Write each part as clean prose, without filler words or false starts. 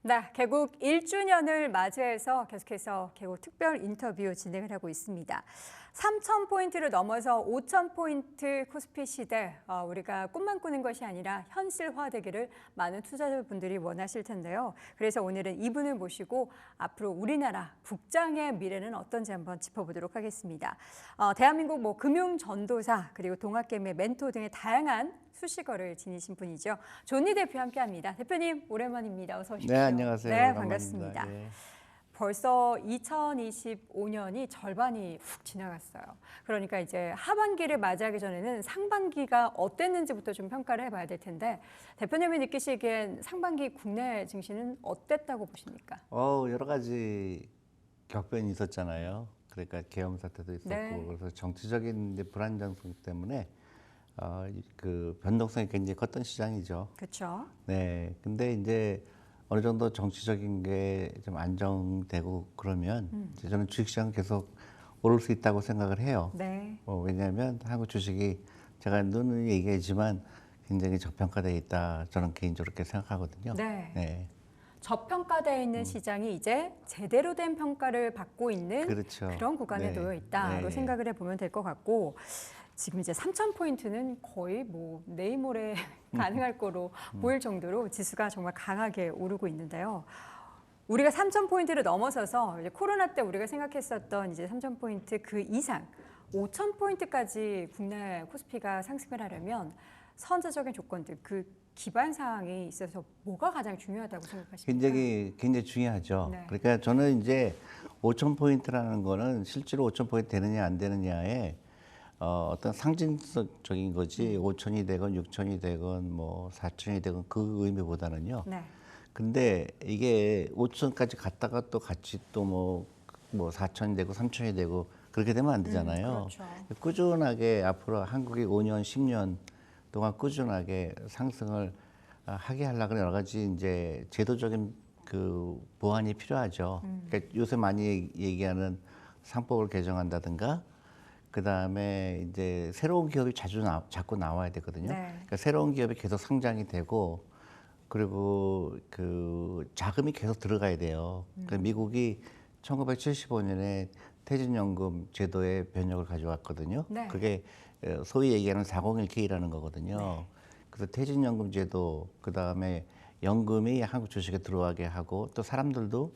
네, 개국 1주년을 맞이해서 계속해서 개국 특별 인터뷰 진행을 하고 있습니다. 3,000포인트를 넘어서 5,000포인트 코스피 시대, 우리가 꿈만 꾸는 것이 아니라 현실화되기를 많은 투자자분들이 원하실 텐데요. 그래서 오늘은 이분을 모시고 앞으로 우리나라 국장의 미래는 어떤지 한번 짚어보도록 하겠습니다. 대한민국 금융 전도사 그리고 동학개미의 멘토 등의 다양한 수식어를 지니신 분이죠. 존니 대표 함께합니다. 대표님 오랜만입니다. 어서 오십시오. 네, 안녕하세요. 네, 오랜만입니다. 반갑습니다. 예. 벌써 2025년이 절반이 훅 지나갔어요. 그러니까 이제 하반기를 맞이하기 전에는 상반기가 어땠는지부터 좀 평가를 해봐야 될 텐데 대표님이 느끼시기엔 상반기 국내 증시는 어땠다고 보십니까? 여러 가지 격변이 있었잖아요. 그러니까 계엄 사태도 있었고, 네. 그래서 정치적인 이제 불안정성 때문에 그 변동성이 굉장히 컸던 시장이죠. 그렇죠. 네, 근데 이제 어느 정도 정치적인 게 좀 안정되고 그러면 이제 저는 주식시장 계속 오를 수 있다고 생각을 해요. 네. 왜냐하면 한국 주식이 제가 늘 얘기하지만 굉장히 저평가되어 있다. 저는 개인적으로 그렇게 생각하거든요. 네. 네. 저평가되어 있는 시장이 이제 제대로 된 평가를 받고 있는 그렇죠. 그런 구간에 네. 놓여 있다로 네. 생각을 해보면 될 것 같고 지금 이제 3,000포인트는 거의 내일 모레 가능할 거로 보일 정도로 지수가 정말 강하게 오르고 있는데요. 우리가 3,000포인트를 넘어서서 이제 코로나 때 우리가 생각했었던 이제 3,000포인트 그 이상 5,000포인트까지 국내 코스피가 상승을 하려면 선제적인 조건들 그 기반 사항이 있어서 뭐가 가장 중요하다고 생각하십니까? 굉장히 중요하죠. 네. 그러니까 저는 이제 5,000포인트라는 거는 실제로 5,000포인트 되느냐 안 되느냐에 어떤 상징적인 거지 5,000이 되건 6,000이 되건 4,000이 되건 그 의미보다는요. 네. 근데 이게 5,000까지 갔다가 또 같이 또 4,000이 되고 3,000이 되고 그렇게 되면 안 되잖아요. 그렇죠. 꾸준하게 앞으로 한국이 5년, 10년 동안 꾸준하게 상승을 하게 하려고 여러 가지 이제 제도적인 그 보완이 필요하죠. 그러니까 요새 많이 얘기하는 상법을 개정한다든가 그다음에 이제 새로운 기업이 자꾸 나와야 되거든요. 네. 그러니까 새로운 기업이 계속 상장이 되고 그리고 그 자금이 계속 들어가야 돼요. 그러니까 미국이 1975년에 퇴직연금 제도의 변혁을 가져왔거든요. 네. 그게 소위 얘기하는 401K라는 거거든요. 네. 그래서 퇴직연금 제도, 그 다음에 연금이 한국 주식에 들어가게 하고 또 사람들도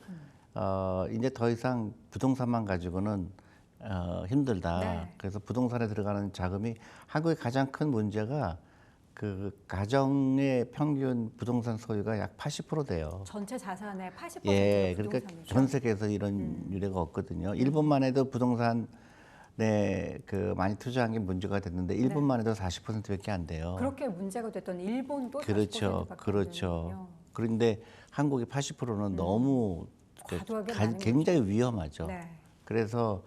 이제 더 이상 부동산만 가지고는 힘들다. 네. 그래서 부동산에 들어가는 자금이 한국의 가장 큰 문제가 그 가정의 평균 부동산 소유가 약 80% 돼요. 전체 자산의 80%가 예, 그러니까 부동산이죠. 전 세계에서 이런 유례가 없거든요. 일본만 해도 부동산에 그 많이 투자한 게 문제가 됐는데 일본만 해도 40%밖에 안 돼요. 그렇게 문제가 됐던 일본도 그렇죠, 40%밖에 그렇죠. 그런데 한국의 80%는 너무 과도하게 많은 굉장히 위험하죠. 네. 그래서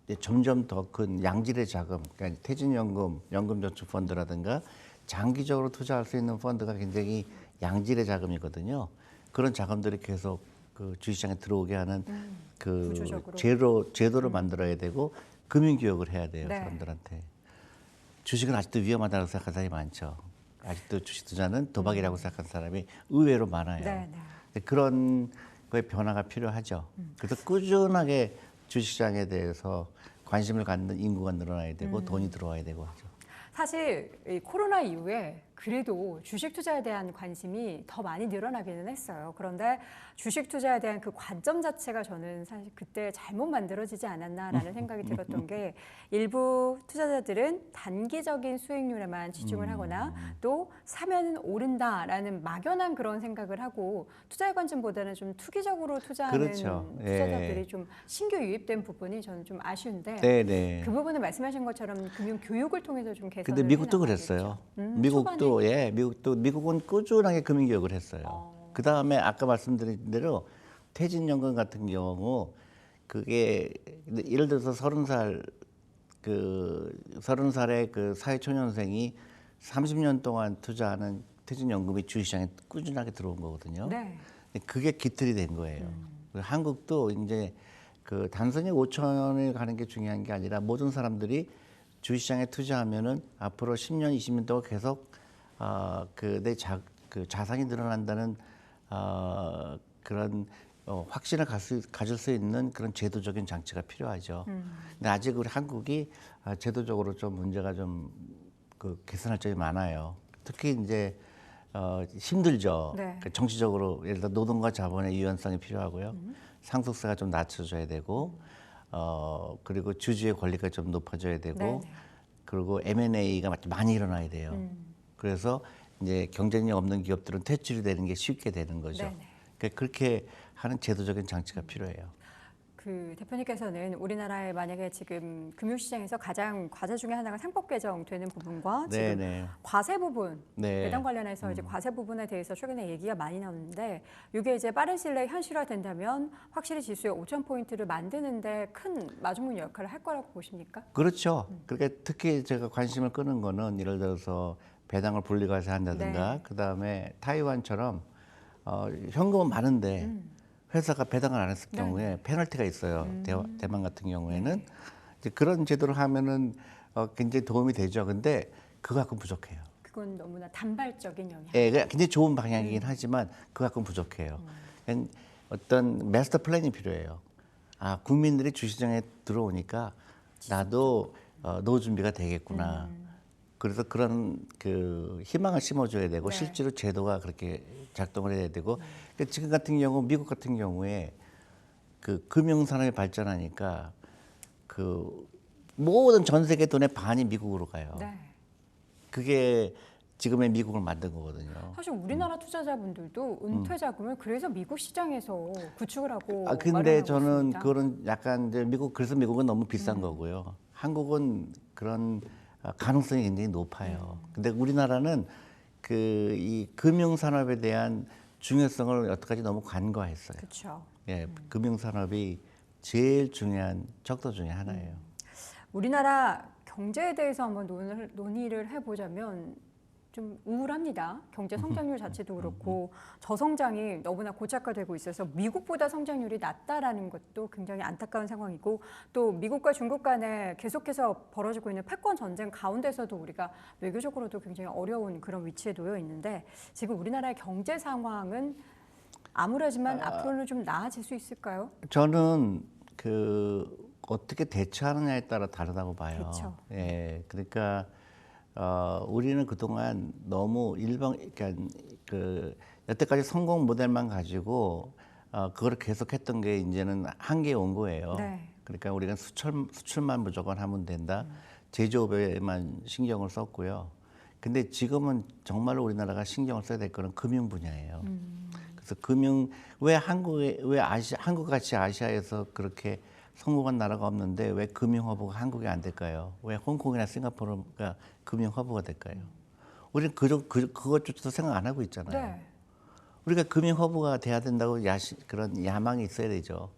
이제 점점 더 큰 양질의 자금, 그러니까 퇴직연금, 연금저축펀드라든가 장기적으로 투자할 수 있는 펀드가 굉장히 양질의 자금이거든요. 그런 자금들이 계속 그 주식시장에 들어오게 하는 그 구조적으로. 제도를 만들어야 되고 금융교육을 해야 돼요, 네. 사람들한테. 주식은 아직도 위험하다고 생각하는 사람이 많죠. 아직도 주식 투자는 도박이라고 생각하는 사람이 의외로 많아요. 네, 네. 그런 거에 변화가 필요하죠. 그래서 꾸준하게 주식시장에 대해서 관심을 갖는 인구가 늘어나야 되고 돈이 들어와야 되고 하죠. 사실 이 코로나 이후에 그래도 주식 투자에 대한 관심이 더 많이 늘어나기는 했어요. 그런데 주식 투자에 대한 그 관점 자체가 저는 사실 그때 잘못 만들어지지 않았나라는 생각이 들었던 게 일부 투자자들은 단기적인 수익률에만 치중을 하거나 또 사면 오른다라는 막연한 그런 생각을 하고 투자의 관점보다는 좀 투기적으로 투자하는 그렇죠. 투자자들이 예. 좀 신규 유입된 부분이 저는 좀 아쉬운데 네네. 그 부분은 말씀하신 것처럼 금융 교육을 통해서 좀 개선을 근데 미국도 해나가야겠죠. 그랬어요. 초반에? 미국은 꾸준하게 금융교육을 했어요. 그 다음에 아까 말씀드린 대로 퇴직연금 같은 경우 그게 예를 들어서 30살의 그 사회초년생이 30년 동안 투자하는 퇴직연금이 주식시장에 꾸준하게 들어온 거거든요. 네. 그게 기틀이 된 거예요. 한국도 이제 그 단순히 5천원을 가는 게 중요한 게 아니라 모든 사람들이 주식시장에 투자하면은 앞으로 10년, 20년 동안 계속 그 자산이 늘어난다는 그런 확신을 가질 수 있는 그런 제도적인 장치가 필요하죠. 근데 아직 우리 한국이 제도적으로 좀 문제가 좀 그 개선할 점이 많아요. 특히 이제 힘들죠. 네. 그러니까 정치적으로 예를 들어 노동과 자본의 유연성이 필요하고요. 상속세가 좀 낮춰져야 되고 그리고 주주의 권리가 좀 높아져야 되고 네. 그리고 M&A가 많이 일어나야 돼요. 그래서 이제 경쟁력 없는 기업들은 퇴출이 되는 게 쉽게 되는 거죠. 네네. 그러니까 그렇게 하는 제도적인 장치가 필요해요. 그 대표님께서는 우리나라에 만약에 지금 금융시장에서 가장 과제 중에 하나가 상법 개정되는 부분과 지금 네네. 과세 부분, 네. 배당 관련해서 이제 과세 부분에 대해서 최근에 얘기가 많이 나오는데 이게 이제 빠른 시일 내에 현실화된다면 확실히 지수의 5,000포인트를 만드는데 큰 마중물 역할을 할 거라고 보십니까? 그렇죠. 그러니까 특히 제가 관심을 끄는 거는 예를 들어서 배당을 분리과세한다든가 네. 그다음에 타이완처럼 현금은 많은데 회사가 배당을 안 했을 경우에 페널티가 있어요. 대만 같은 경우에는 이제 그런 제도를 하면은 굉장히 도움이 되죠. 근데 그거하고는 부족해요. 그건 너무나 단발적인 영향. 예, 굉장히 좋은 방향이긴 하지만 그거하고는 부족해요. 그냥 어떤 마스터 플랜이 필요해요. 국민들이 주시장에 들어오니까 나도 노후 준비가 되겠구나. 그래서 그런 그 희망을 심어줘야 되고 네. 실제로 제도가 그렇게 작동을 해야 되고 그러니까 지금 같은 경우 미국 같은 경우에 그 금융산업이 발전하니까 그 모든 전 세계 돈의 반이 미국으로 가요. 네. 그게 지금의 미국을 만든 거거든요. 사실 우리나라 투자자분들도 은퇴 자금을 그래서 미국 시장에서 구축을 하고 근데 마련하고 저는 있습니다. 그런 약간 이제 그래서 미국은 너무 비싼 거고요. 한국은 그런 가능성이 굉장히 높아요. 근데 우리나라는 그 이 금융 산업에 대한 중요성을 여태까지 너무 간과했어요. 그렇죠. 예, 금융 산업이 제일 중요한 척도 중에 하나예요. 우리나라 경제에 대해서 한번 논의를 해보자면 좀 우울합니다. 경제 성장률 자체도 그렇고 저성장이 너무나 고착화되고 있어서 미국보다 성장률이 낮다라는 것도 굉장히 안타까운 상황이고 또 미국과 중국 간에 계속해서 벌어지고 있는 패권 전쟁 가운데서도 우리가 외교적으로도 굉장히 어려운 그런 위치에 놓여 있는데 지금 우리나라의 경제 상황은 암울하지만 앞으로는 좀 나아질 수 있을까요? 저는 그 어떻게 대처하느냐에 따라 다르다고 봐요. 그렇죠. 예, 그러니까 우리는 그동안 너무 그러니까 그 여태까지 성공 모델만 가지고 그걸 계속했던 게 이제는 한계에 온 거예요. 네. 그러니까 우리가 수출만 무조건 하면 된다. 제조업에만 신경을 썼고요. 근데 지금은 정말로 우리나라가 신경을 써야 될 거는 금융 분야예요. 그래서 왜 한국같이 아시아에서 그렇게 성공한 나라가 없는데 왜 금융 허브가 한국이 안 될까요? 왜 홍콩이나 싱가포르가 금융 허브가 될까요? 우리는 그것조차도 생각 안 하고 있잖아요. 네. 우리가 금융 허브가 돼야 된다고 그런 야망이 있어야 되죠.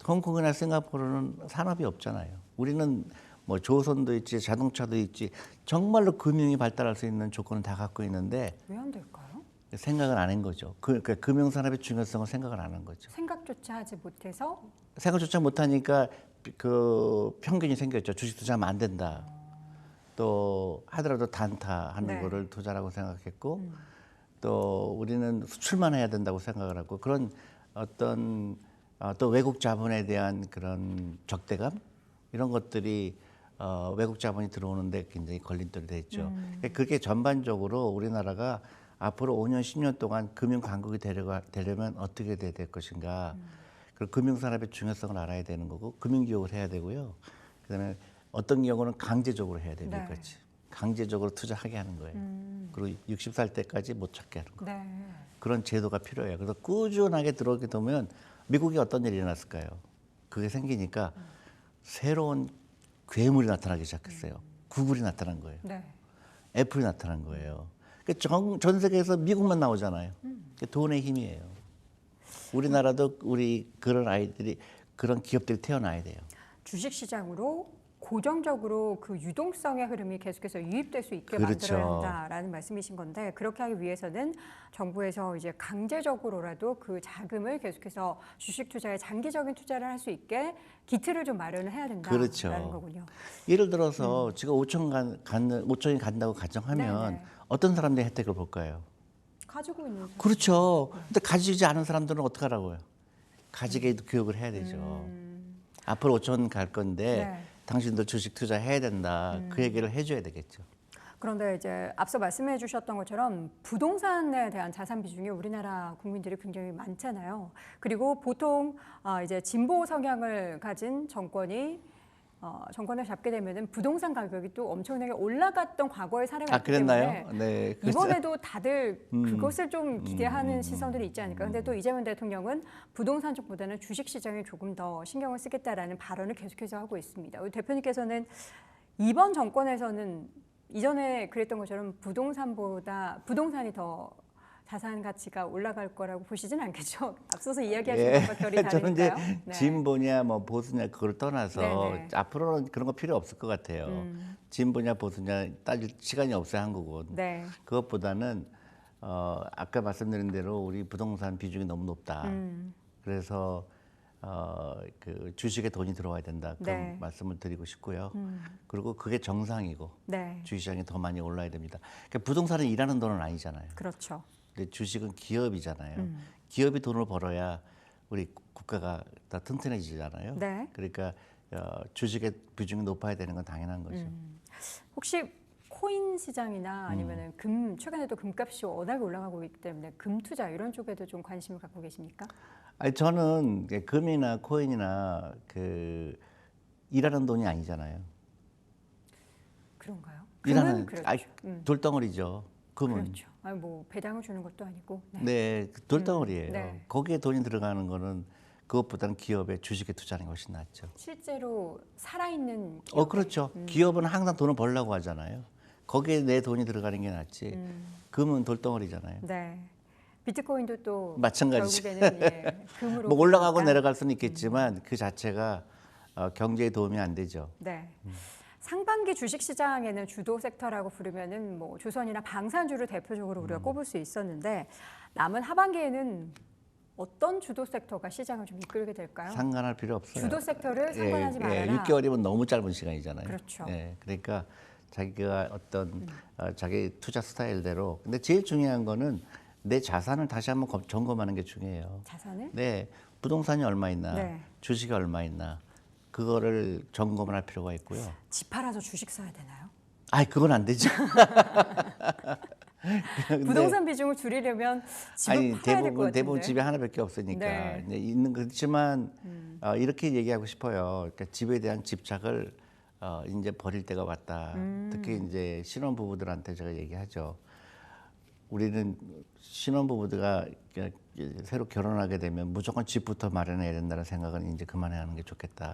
홍콩이나 싱가포르는 산업이 없잖아요. 우리는 뭐 조선도 있지, 자동차도 있지, 정말로 금융이 발달할 수 있는 조건을 다 갖고 있는데 왜 안 될까요? 생각을 안 한 거죠. 그러니까 금융 산업의 중요성을 생각을 안 한 거죠. 생각조차 하지 못해서 생각조차 못하니까 그 편견이 생겼죠. 주식 투자하면 안 된다. 또 하더라도 단타하는 네. 거를 투자라고 생각했고 또 우리는 수출만 해야 된다고 생각을 하고 그런 어떤 또 외국 자본에 대한 그런 적대감 이런 것들이 외국 자본이 들어오는데 굉장히 걸림돌이 됐죠. 그렇게 전반적으로 우리나라가 앞으로 5년, 10년 동안 금융 강국이 되려면 어떻게 돼야 될 것인가. 그리고 금융산업의 중요성을 알아야 되는 거고 금융기업을 해야 되고요. 그다음에 어떤 경우는 강제적으로 해야 돼요. 네. 미국같이. 강제적으로 투자하게 하는 거예요. 그리고 60살 때까지 못 찾게 하는 거. 네. 그런 제도가 필요해요. 그래서 꾸준하게 들어오게 되면 미국이 어떤 일이 일어났을까요? 그게 생기니까 새로운 괴물이 나타나기 시작했어요. 구글이 나타난 거예요. 네. 애플이 나타난 거예요. 전 세계에서 미국만 나오잖아요. 그게 돈의 힘이에요. 우리나라도 우리 그런 아이들이 그런 기업들이 태어나야 돼요. 주식시장으로 고정적으로 그 유동성의 흐름이 계속해서 유입될 수 있게 그렇죠. 만들어야 한다라는 말씀이신 건데 그렇게 하기 위해서는 정부에서 이제 강제적으로라도 그 자금을 계속해서 주식 투자에 장기적인 투자를 할 수 있게 기틀을 좀 마련을 해야 된다라는 그렇죠. 거군요. 예를 들어서 지금 5천이 간다고 가정하면 네네. 어떤 사람들이 혜택을 볼까요? 가지고 있는 사람. 그렇죠. 근데 가지지 않은 사람들은 어떡하라고요? 가지게 교육을 해야 되죠. 앞으로 5천 갈 건데 네. 당신도 주식 투자해야 된다. 그 얘기를 해줘야 되겠죠. 그런데 이제 앞서 말씀해 주셨던 것처럼 부동산에 대한 자산 비중이 우리나라 국민들이 굉장히 많잖아요. 그리고 보통 이제 진보 성향을 가진 정권이 정권을 잡게 되면은 부동산 가격이 또 엄청나게 올라갔던 과거의 사례가 있기 그랬나요? 때문에 네. 이번에도 다들 그것을 좀 기대하는 시선들이 있지 않을까. 근데 또 이재명 대통령은 부동산 쪽보다는 주식 시장에 조금 더 신경을 쓰겠다라는 발언을 계속해서 하고 있습니다. 우리 대표님께서는 이번 정권에서는 이전에 그랬던 것처럼 부동산이 더 자산 가치가 올라갈 거라고 보시진 않겠죠? 앞서서 이야기하신 것과 결이 저는 이제 다르니까요. 네. 진보냐 뭐 보수냐 그걸 떠나서 네네. 앞으로는 그런 거 필요 없을 것 같아요. 진보냐 보수냐 따질 시간이 없어요, 한국은. 네. 그것보다는 아까 말씀드린 대로 우리 부동산 비중이 너무 높다. 그래서 그 주식에 돈이 들어와야 된다. 그런 네. 말씀을 드리고 싶고요. 그리고 그게 정상이고 네. 주식시장이 더 많이 올라야 됩니다. 그러니까 부동산은 일하는 돈은 아니잖아요. 그렇죠. 근데 주식은 기업이잖아요. 기업이 돈을 벌어야 우리 국가가 더 튼튼해지잖아요. 네. 그러니까 주식의 비중이 높아야 되는 건 당연한 거죠. 혹시 코인 시장이나 아니면은 최근에도 금값이 워낙에 올라가고 있기 때문에 금 투자 이런 쪽에도 좀 관심을 갖고 계십니까? 아니 저는 금이나 코인이나 그 일하는 돈이 아니잖아요. 그런가요? 일하는 그렇죠. 돌덩어리죠. 금은. 그렇죠. 아니 뭐 배당을 주는 것도 아니고. 네. 네, 그 돌덩어리예요. 네. 거기에 돈이 들어가는 거는 그것보다는 기업에 주식에 투자하는 게 훨씬 낫죠. 실제로 살아있는 그렇죠. 기업은 항상 돈을 벌려고 하잖아요. 거기에 내 돈이 들어가는 게 낫지. 금은 돌덩어리잖아요. 네. 비트코인도 또 마찬가지죠. 결국에는 금으로 뭐 올라가고 보니까. 내려갈 수는 있겠지만 그 자체가 경제에 도움이 안 되죠. 네. 상반기 주식 시장에는 주도 섹터라고 부르면은 뭐 조선이나 방산주를 대표적으로 우리가 꼽을 수 있었는데 남은 하반기에는 어떤 주도 섹터가 시장을 좀 이끌게 될까요? 상관할 필요 없어요. 주도 섹터를 상관하지 말아라. 6개월이면 너무 짧은 시간이잖아요. 그렇죠. 그러니까 자기가 어떤 자기 투자 스타일대로. 근데 제일 중요한 거는 내 자산을 다시 한번 점검하는 게 중요해요. 자산을? 네, 부동산이 얼마 있나, 네. 주식이 얼마 있나, 그거를 점검을 할 필요가 있고요. 집 팔아서 주식 사야 되나요? 그건 안 되죠. 근데 부동산 비중을 줄이려면 집을 팔아야 될 것 같은데. 대부분 집에 하나밖에 없으니까 네. 이제 있는 그렇지만 이렇게 얘기하고 싶어요. 그러니까 집에 대한 집착을 이제 버릴 때가 왔다. 특히 이제 신혼 부부들한테 제가 얘기하죠. 우리는 신혼 부부가 새로 결혼하게 되면 무조건 집부터 마련해야 된다는 생각은 이제 그만해야 하는 게 좋겠다.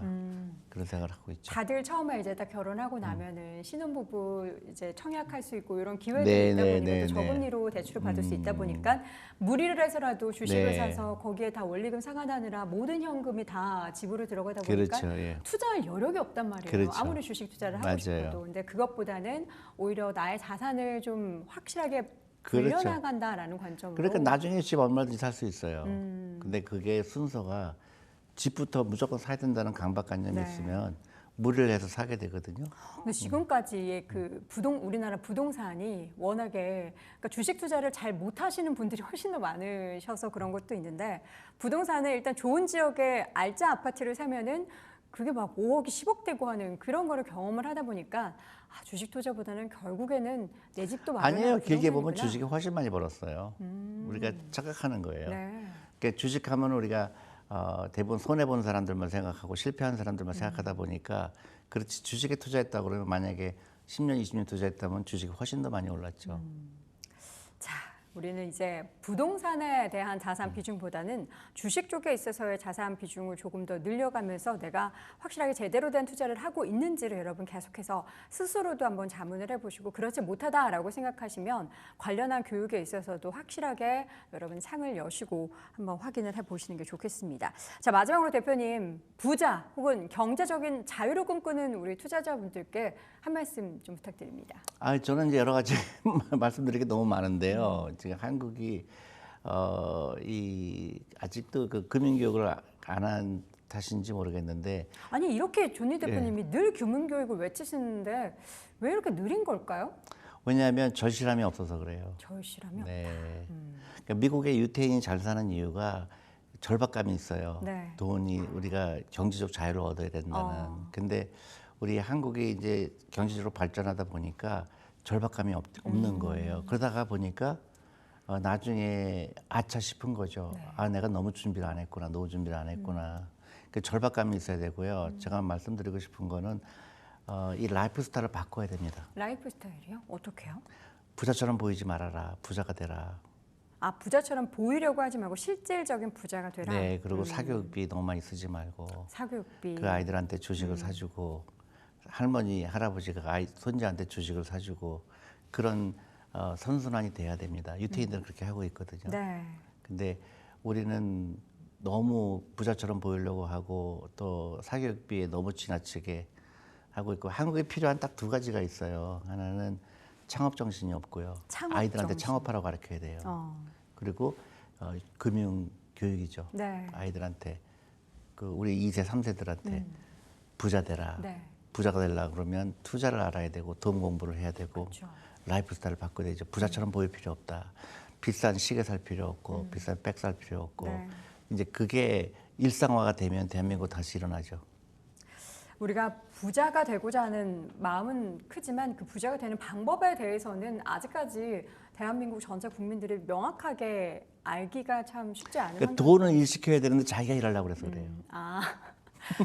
그런 생각을 하고 있죠. 다들 처음에 이제 딱 결혼하고 나면은 신혼부부 이제 청약할 수 있고 이런 기회들이 네, 있다 네, 보니까 네, 또 네. 저금리로 대출을 받을 수 있다 보니까 무리를 해서라도 주식을 네. 사서 거기에 다 원리금 상환하느라 모든 현금이 다 집으로 들어가다 보니까 그렇죠. 예. 투자할 여력이 없단 말이에요. 그렇죠. 아무리 주식 투자를 하고 맞아요. 싶어도. 근데 그것보다는 오히려 나의 자산을 좀 확실하게 그렇죠. 불려나간다라는 관점으로. 그러니까 나중에 집 얼마든지 살 수 있어요. 근데 그게 순서가 집부터 무조건 사야 된다는 강박관념이 네. 있으면 무리를 해서 사게 되거든요. 근데 지금까지의 그 우리나라 부동산이 워낙에 그러니까 주식 투자를 잘 못하시는 분들이 훨씬 더 많으셔서 그런 것도 있는데 부동산에 일단 좋은 지역에 알짜 아파트를 사면은 그게 막 5억이 10억 되고 하는 그런 거를 경험을 하다 보니까 주식 투자보다는 결국에는 내 집도 마련하고 아니에요. 길게 보면 부동산이구나. 주식이 훨씬 많이 벌었어요. 우리가 착각하는 거예요. 네. 그러니까 주식하면 우리가 대부분 손해 본 사람들만 생각하고 실패한 사람들만 생각하다 보니까 그렇지 주식에 투자했다 그러면 만약에 10년, 20년 투자했다면 주식이 훨씬 더 많이 올랐죠. 자, 우리는 이제 부동산에 대한 자산 비중보다는 주식 쪽에 있어서의 자산 비중을 조금 더 늘려가면서 내가 확실하게 제대로 된 투자를 하고 있는지를 여러분 계속해서 스스로도 한번 자문을 해보시고 그렇지 못하다라고 생각하시면 관련한 교육에 있어서도 확실하게 여러분 창을 여시고 한번 확인을 해보시는 게 좋겠습니다. 자, 마지막으로 대표님 부자 혹은 경제적인 자유를 꿈꾸는 우리 투자자분들께 한 말씀 좀 부탁드립니다. 저는 이제 여러 가지 말씀드릴 게 너무 많은데요. 지금 한국이 아직도 그 금융교육을 안 한 탓인지 모르겠는데 아니 이렇게 존니 대표님이 늘 금융교육을 외치시는데 왜 이렇게 느린 걸까요? 왜냐하면 절실함이 없어서 그래요. 절실하면 네. 그러니까 미국의 유태인이 잘 사는 이유가 절박감이 있어요. 네. 돈이 우리가 경제적 자유를 얻어야 된다는. 근데 우리 한국이 이제 경제적으로 발전하다 보니까 절박감이 없는 거예요. 그러다가 보니까 나중에 아차 싶은 거죠. 네. 아, 내가 너무 준비를 안 했구나, 노후 준비를 안 했구나. 그 절박감이 있어야 되고요. 제가 말씀드리고 싶은 거는 이 라이프 스타일을 바꿔야 됩니다. 라이프 스타일이요? 어떻게요? 부자처럼 보이지 말아라. 부자가 되라. 아, 부자처럼 보이려고 하지 말고 실질적인 부자가 되라. 네, 그리고 사교육비 너무 많이 쓰지 말고 사교육비. 그 아이들한테 주식을 사주고 할머니, 할아버지가 손자한테 주식을 사주고 그런 선순환이 돼야 됩니다. 유태인들은 그렇게 하고 있거든요. 네. 근데 우리는 너무 부자처럼 보이려고 하고 또 사교육비에 너무 지나치게 하고 있고 한국에 필요한 딱 두 가지가 있어요. 하나는 창업 정신이 없고요. 창업 아이들한테 정신. 창업하라고 가르쳐야 돼요. 그리고 금융 교육이죠. 네. 아이들한테 그 우리 2세, 3세들한테 부자 되라. 네. 부자가 되려고 그러면 투자를 알아야 되고 돈 공부를 해야 되고 그렇죠. 라이프 스타일을 바꿔야 되죠. 부자처럼 보일 필요 없다. 비싼 시계 살 필요 없고 비싼 백 살 필요 없고 네. 이제 그게 일상화가 되면 대한민국 다시 일어나죠. 우리가 부자가 되고자 하는 마음은 크지만 그 부자가 되는 방법에 대해서는 아직까지 대한민국 전체 국민들이 명확하게 알기가 참 쉽지 않은 그러니까 환경. 돈을 일시켜야 되는데 자기가 일하려고 그래서 그래요. 아,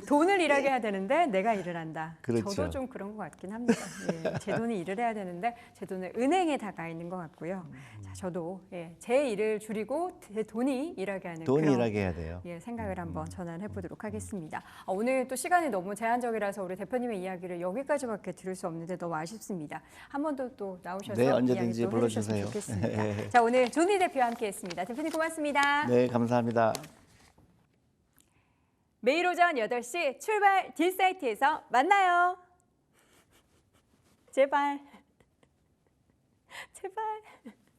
돈을 일하게 해야 되는데 내가 일을 한다. 그렇죠. 저도 좀 그런 것 같긴 합니다. 예, 제 돈이 일을 해야 되는데 제 돈은 은행에 다 가 있는 것 같고요. 자, 저도 제 일을 줄이고 제 돈이 일하게 하는 돈이 그런 일하게 해야 돼요. 생각을 한번 전환해 보도록 하겠습니다. 오늘 또 시간이 너무 제한적이라서 우리 대표님의 이야기를 여기까지밖에 들을 수 없는데 너무 아쉽습니다. 한 번 더 또 나오셔서 네, 언제든지 이야기 또 불러주세요. 해주셨으면 좋겠습니다. 자, 오늘 존니 대표와 함께했습니다. 대표님 고맙습니다. 네, 감사합니다. 매일 오전 8시 출발 딜사이트에서 만나요. 제발. 제발.